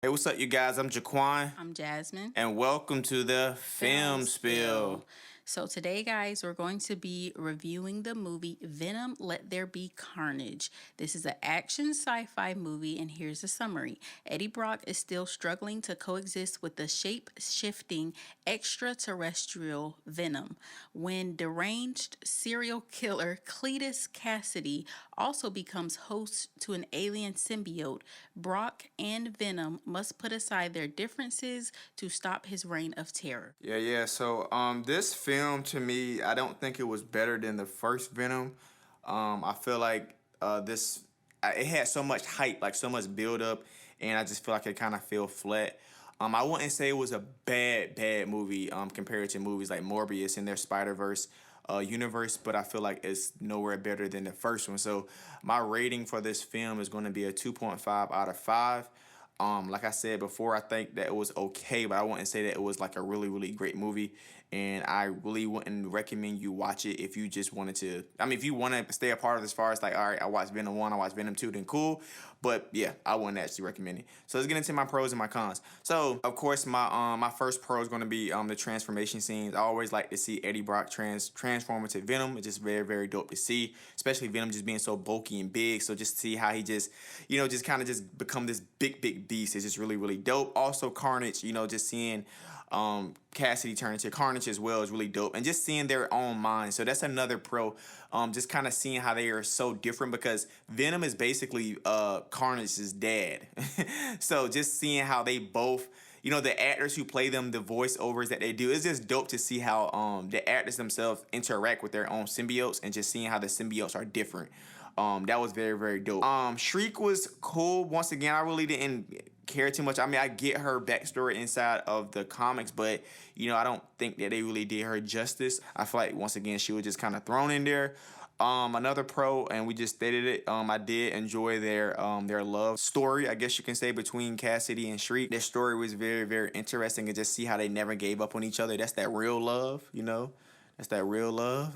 Hey, what's up, you guys? I'm Jaquan, I'm Jasmine. and welcome to the Film Spill. So today, guys, we're going to be reviewing the movie Venom, Let There Be Carnage. This is an action sci-fi movie, and here's a summary. Eddie Brock is still struggling to coexist with the shape-shifting extraterrestrial Venom when deranged serial killer Cletus Cassidy also becomes host to an alien symbiote. Brock and Venom must put aside their differences to stop his reign of terror. Yeah. So, this film to me, I don't think it was better than the first Venom. I feel like it had so much hype, like so much build up, and I just feel like it kind of fell flat. I wouldn't say it was a bad movie compared to movies like Morbius and their Spider Verse universe, but I feel like it's nowhere better than the first one. So my rating for this film is going to be a 2.5 out of 5. Like I said before, I think that it was okay, but I wouldn't say that it was like a really great movie. And I really wouldn't recommend you watch it if you just wanted to. I mean, if you want to stay a part of as far as like, all right, I watched Venom 1, I watched Venom 2, then cool. But yeah, I wouldn't actually recommend it. So let's get into my pros and my cons. So of course, my first pro is going to be the transformation scenes. I always like to see Eddie Brock transform into Venom. It's just very dope to see, especially Venom just being so bulky and big. So just see how he just just kind of just become this big beast is just really dope. Also Carnage, just seeing Cassidy turn into Carnage as well is really dope, and just seeing their own minds. So that's another pro. Just kind of seeing how they are so different, because Venom is basically Carnage's dad. So just seeing how they both, the actors who play them, the voiceovers that they do, it's just dope to see how the actors themselves interact with their own symbiotes, and just seeing how the symbiotes are different. That was very dope. Shriek was cool. Once again, I really didn't care too much. I mean, I get her backstory inside of the comics, but I don't think that they really did her justice. I feel like once again she was just kind of thrown in there. Another pro, and we just stated it. I did enjoy their love story, I guess you can say, between Cassidy and Shriek. Their story was very interesting, and just see how they never gave up on each other. That's that real love, That's that real love.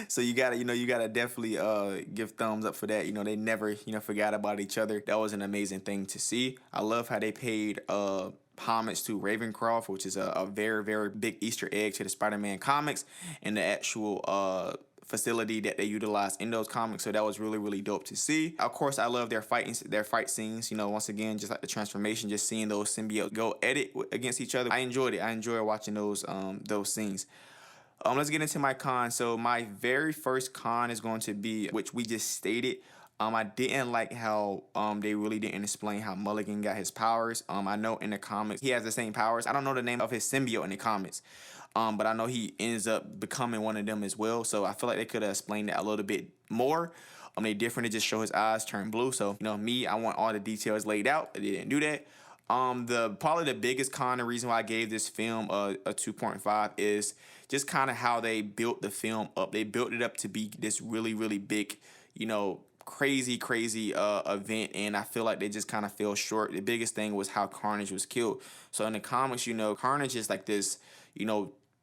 So you gotta definitely give thumbs up for that. They never forgot about each other. That was an amazing thing to see. I love how they paid homage to Ravencroft, which is a very big Easter egg to the Spider-Man comics and the actual facility that they utilize in those comics. So that was really dope to see. Of course, I love their fight scenes. Once again, just like the transformation, just seeing those symbiotes go at it against each other. I enjoyed it. I enjoy watching those scenes. Let's get into my con. So my very first con is going to be, which we just stated. I didn't like how they really didn't explain how Mulligan got his powers. I know in the comics he has the same powers. I don't know the name of his symbiote in the comics, but I know he ends up becoming one of them as well. So I feel like they could have explained that a little bit more. They different to just show his eyes turn blue. So me, I want all the details laid out. They didn't do that. Probably the biggest con, the reason why I gave this film a 2.5 is just kind of how they built the film up. They built it up to be this really big, crazy event, and I feel like they just kind of fell short. The biggest thing was how Carnage was killed. So in the comics, Carnage is like this,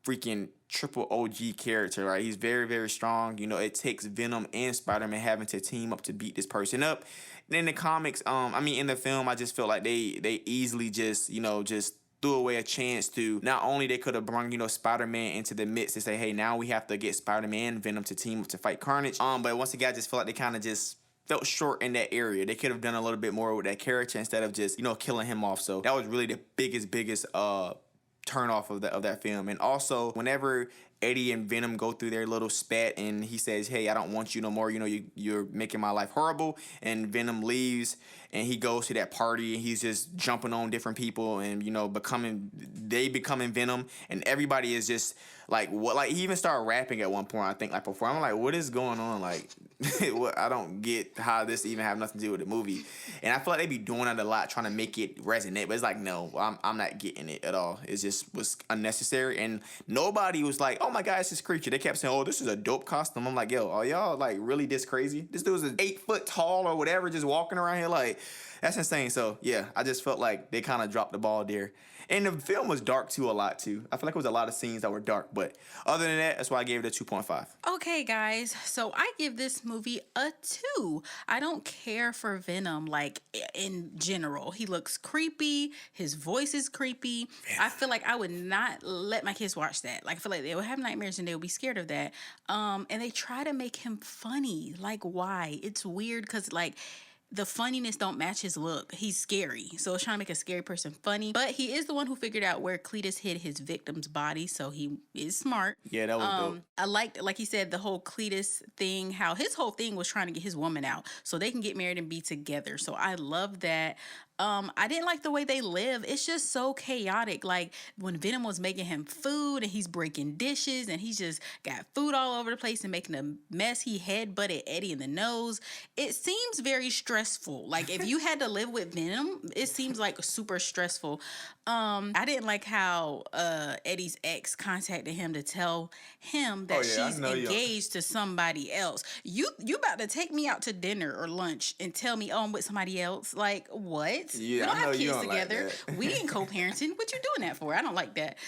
freaking triple OG character, right? He's very strong. It takes Venom and Spider-Man having to team up to beat this person up. And in the comics, in the film, I just felt like they easily just threw away a chance to, not only they could have brought, Spider-Man into the midst to say, hey, now we have to get Spider-Man and Venom to team up to fight Carnage. But once again, I just felt like they kind of just felt short in that area. They could have done a little bit more with that character instead of just, killing him off. So that was really the biggest turn off of that film. And also, whenever Eddie and Venom go through their little spat and he says, hey, I don't want you no more, you're making my life horrible, and Venom leaves and he goes to that party and he's just jumping on different people and becoming Venom, and everybody is just like, what, like he even started rapping at one point, I think, like before. I'm like, what is going on? Like what, I don't get how this even have nothing to do with the movie. And I feel like they be doing it a lot, trying to make it resonate, but it's like, no, I'm not getting it at all. It just was unnecessary, and nobody was like, oh my god, it's this creature. They kept saying, oh, this is a dope costume. I'm like, yo, are y'all like really this crazy? This dude's 8 foot tall or whatever, just walking around here, like, that's insane. So yeah, I just felt like they kind of dropped the ball there. And the film was dark too, a lot too. I feel like it was a lot of scenes that were dark, but other than that, that's why I gave it a 2.5. Okay, guys, so I give this movie a 2. I don't care for Venom, like in general. He looks creepy, his voice is creepy. I feel like I would not let my kids watch that. Like, I feel like they would have nightmares and they would be scared of that. And they try to make him funny. Like, why? It's weird because, like, the funniness don't match his look. He's scary. So it's trying to make a scary person funny. But he is the one who figured out where Cletus hid his victim's body. So he is smart. Yeah, that was dope. I liked, like he said, the whole Cletus thing, how his whole thing was trying to get his woman out so they can get married and be together. So I love that. I didn't like the way they live. It's just so chaotic. Like when Venom was making him food and he's breaking dishes and he's just got food all over the place and making a mess. He headbutted Eddie in the nose. It seems very stressful. Like if you had to live with Venom, it seems like super stressful. I didn't like how Eddie's ex contacted him to tell him that she's engaged to somebody else. You about to take me out to dinner or lunch and tell me, oh, I'm with somebody else? Like, what? Yeah, we don't have kids together. Like we ain't co-parenting. What you doing that for? I don't like that.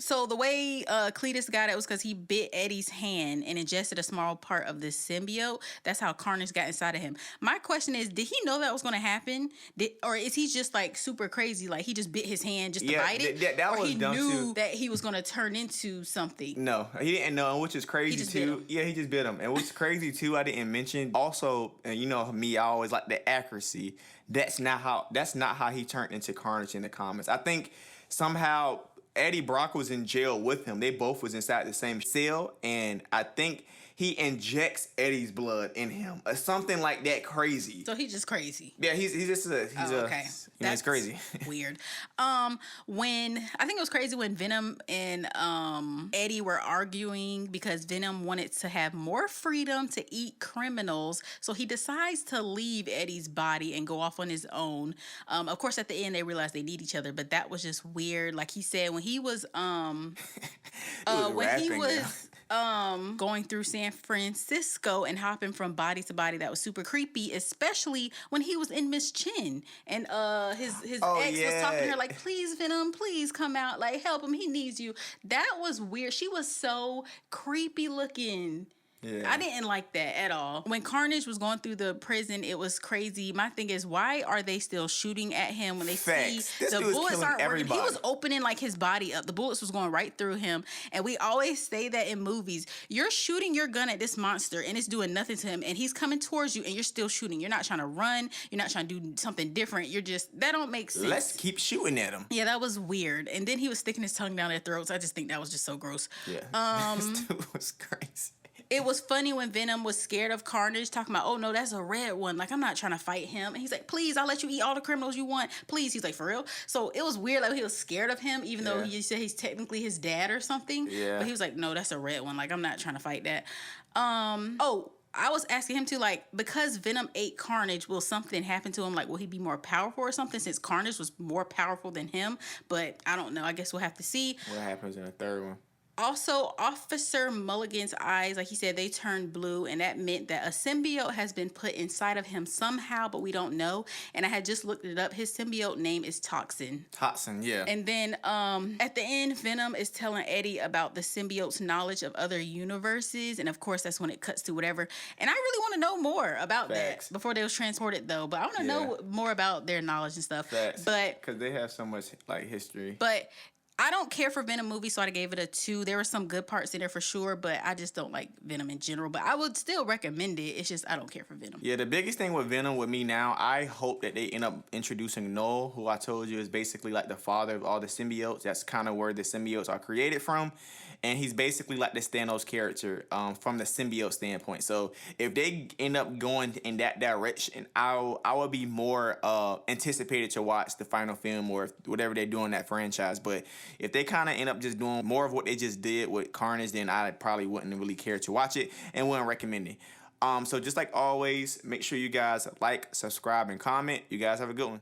So the way Cletus got it was because he bit Eddie's hand and ingested a small part of the symbiote. That's how Carnage got inside of him. My question is, did he know that was going to happen? Or is he just like super crazy? Like he just bit his hand just to bite it? That or was he dumb knew too. that he was going to turn into something? No, he didn't know, which is crazy too. Yeah, he just bit him. And what's crazy too, I didn't mention also, and you know me, I always like the accuracy. That's not how he turned into Carnage in the comics. I think somehow Eddie Brock was in jail with him. They both was inside the same cell, and I think he injects Eddie's blood in him or something like that. Crazy. So he's just crazy. Yeah, he's okay. That's crazy. Weird. When I think it was crazy when Venom and Eddie were arguing because Venom wanted to have more freedom to eat criminals, so he decides to leave Eddie's body and go off on his own. Of course, at the end they realize they need each other, but that was just weird. Like he said, when he was going through San Francisco and hopping from body to body, that was super creepy, especially when he was in Miss Chin and his ex was talking to her like, please Venom, please come out, like help him, he needs you. That was weird. She was so creepy looking. Yeah. I didn't like that at all. When Carnage was going through the prison, it was crazy. My thing is, why are they still shooting at him when they see the bullets aren't working? He was opening like his body up. The bullets was going right through him. And we always say that in movies. You're shooting your gun at this monster and it's doing nothing to him. And he's coming towards you and you're still shooting. You're not trying to run. You're not trying to do something different. You're just, that don't make sense. Let's keep shooting at him. Yeah, that was weird. And then he was sticking his tongue down their throats. I just think that was just so gross. Yeah. This dude was crazy. It was funny when Venom was scared of Carnage, talking about, oh no, that's a red one. Like, I'm not trying to fight him. And he's like, please, I'll let you eat all the criminals you want. Please. He's like, for real? So it was weird. Like, he was scared of him, even though he said he's technically his dad or something. Yeah. But he was like, no, that's a red one. Like, I'm not trying to fight that. I was asking him too, like, because Venom ate Carnage, will something happen to him? Like, will he be more powerful or something since Carnage was more powerful than him? But I don't know. I guess we'll have to see. What happens in the third one? Also, Officer Mulligan's eyes, like he said, they turned blue, and that meant that a symbiote has been put inside of him somehow, but we don't know. And I had just looked it up. His symbiote name is Toxin. Toxin, yeah. And then at the end, Venom is telling Eddie about the symbiote's knowledge of other universes, and of course, that's when it cuts to whatever. And I really want to know more about that before they was transported, though. But I want to know more about their knowledge and stuff. But because they have so much like history. But I don't care for Venom movies, so I gave it a 2. There were some good parts in there for sure, but I just don't like Venom in general. But I would still recommend it. It's just I don't care for Venom. Yeah, the biggest thing with Venom with me now, I hope that they end up introducing Null, who I told you is basically like the father of all the symbiotes. That's kind of where the symbiotes are created from. And he's basically like the Thanos character from the symbiote standpoint. So if they end up going in that direction, I will be more anticipated to watch the final film or whatever they do in that franchise. But if they kind of end up just doing more of what they just did with Carnage, then I probably wouldn't really care to watch it and wouldn't recommend it. So just like always, make sure you guys like, subscribe, and comment. You guys have a good one.